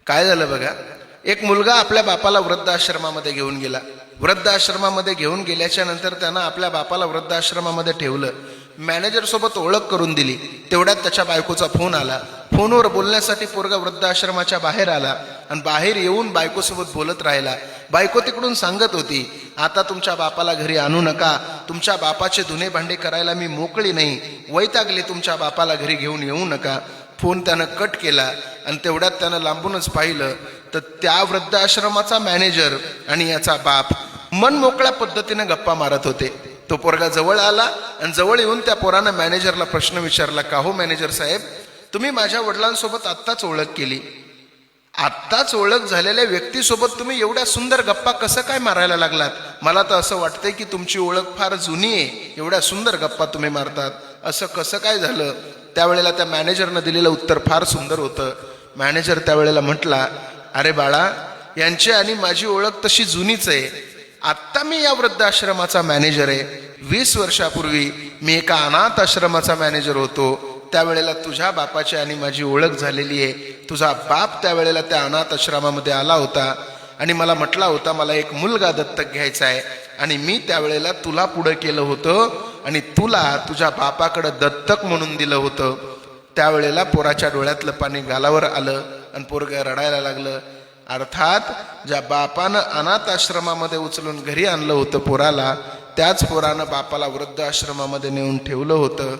काय झालं बघा, एक मुलगा आपल्या बापाला वृद्धाश्रमामध्ये घेऊन गेला. वृद्धाश्रमामध्ये घेऊन गेल्याच्या नंतर त्यानं आपल्या बापाला वृद्धाश्रमामध्ये ठेवलं. मॅनेजर सोबत ओळख करून दिली. तेवढ्यात त्याच्या बायकोचा फोन आला. फोनवर बोलण्यासाठी पोरगा वृद्धाश्रमाच्या बाहेर आला आणि बाहेर येऊन बायकोसोबत बोलत राहिला. बायको तिकडून सांगत होती, आता तुमच्या बापाला घरी आणू नका, तुमच्या बापाचे धुणे भांडे करायला मी मोकळी नाही, वैतागले, तुमच्या बापाला घरी घेऊन येऊ नका. फोन त्यानं कट केला आणि तेवढ्यात त्यानं लांबूनच पाहिलं तर त्या वृद्धाश्रमाचा मॅनेजर आणि याचा बाप मन मोकळ्या पद्धतीने गप्पा मारत होते. तो पोरगा जवळ आला आणि जवळ येऊन त्या पोरानं मॅनेजरला प्रश्न विचारला, का हो मॅनेजर साहेब, तुम्ही माझ्या वडिलांसोबत आत्ताच ओळख केली, आत्ताच ओळख झालेल्या व्यक्तीसोबत तुम्ही एवढ्या सुंदर गप्पा कसं काय मारायला लागलात? मला तर असं वाटतंय की तुमची ओळख फार जुनी आहे, एवढ्या सुंदर गप्पा तुम्ही मारतात, असं कसं काय झालं? त्यावेळेला त्या मॅनेजरनं दिलेलं उत्तर फार सुंदर होतं. मॅनेजर त्यावेळेला म्हटला, अरे बाळा, यांची आणि माझी ओळख तशी जुनीच आहे. आत्ता मी या वृद्धाश्रमाचा मॅनेजर आहे. 20 वर्षापूर्वी मी एका अनाथ आश्रमाचा मॅनेजर होतो. त्यावेळेला तुझ्या बापाची आणि माझी ओळख झालेली आहे. तुझा बाप त्यावेळेला त्या अनाथ आश्रमामध्ये आला होता आणि मला म्हटला होता, मला एक मुलगा दत्तक घ्यायचा आहे, आणि मी त्यावेळेला तुला पुढं केलं होतं आणि तुला तुझ्या बापाकडं दत्तक म्हणून दिलं होतं. त्यावेळेला पोराच्या डोळ्यातलं पाणी गालावर आलं आणि पोरगं रडायला लागलं. अर्थात ज्या बापानं अनाथ आश्रमामध्ये उचलून घरी आणलं होतं पोराला, त्याच पोरानं बापाला वृद्धाश्रमामध्ये नेऊन ठेवलं होतं.